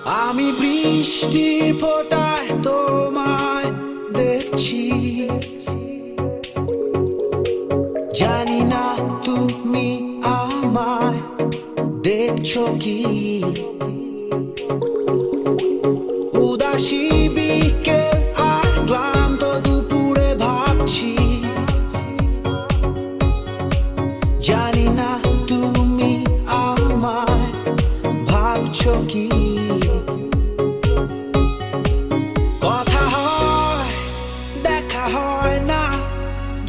আমি বৃষ্টির ফোঁটায় তোমায় দেখছি, জানি না তুমি আমায় দেখছো কি। উদাসী বিকেল আর ক্লান্ত দুপুরে ভাবছি, জানি না তুমি আমায় ভাবছো কি। কথা হয় দেখা হয় না,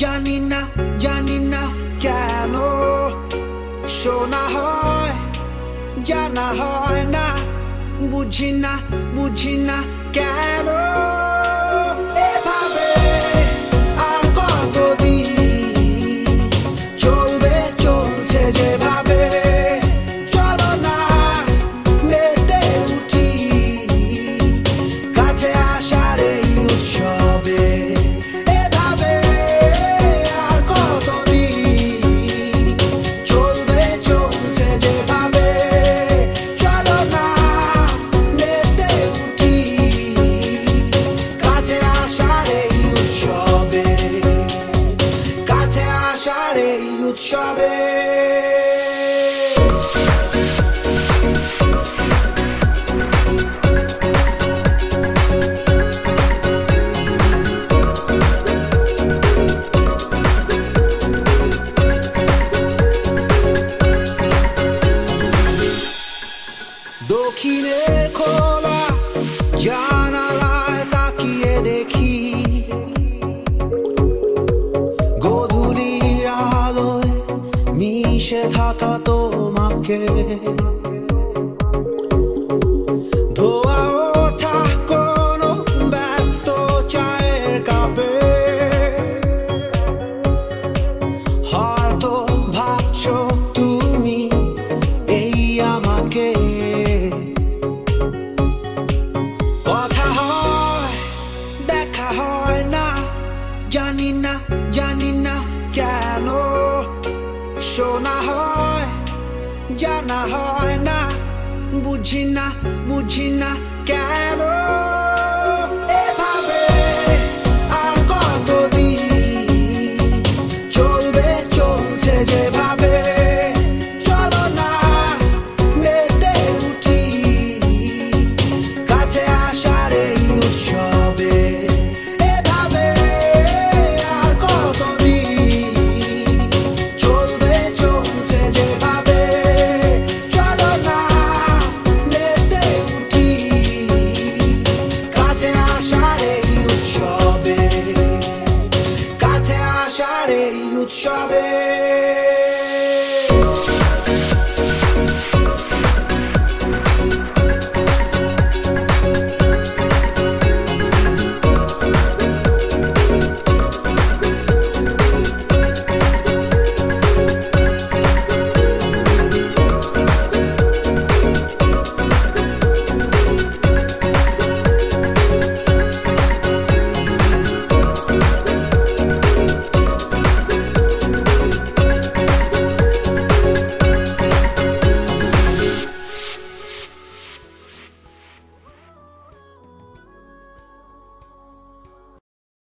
জানি না জানি না কেন। শোনা হয় জানা হয় না, বুঝি না বুঝি না কেন। এভাবে আর কতদিন চলবে, চলছে যেভাবে। চলো না মেতে উঠি কাছে আসার এই উৎসবে। এভাবে আর কতদিন চলবে, চলছে যেভাবে। চলো না মেতে উঠি কাছে আসার এই উৎসবে, কাছে আসার এই উৎসবে। দক্ষিণের খোলা জানালায় তাকিয়ে দেখি, গোধূলির আলোয় মিশে থাকা তোমাকে। ধোয়া ওঠা কোনো ব্যস্ত চায়ের কাপে হয়তো ভাবছো তুমি এই আমাকে। কথা হয় দেখা হয় না, জানি না জানি না কেন। শোনা হয় জানা হয় না, বুঝি না বুঝি না কেন।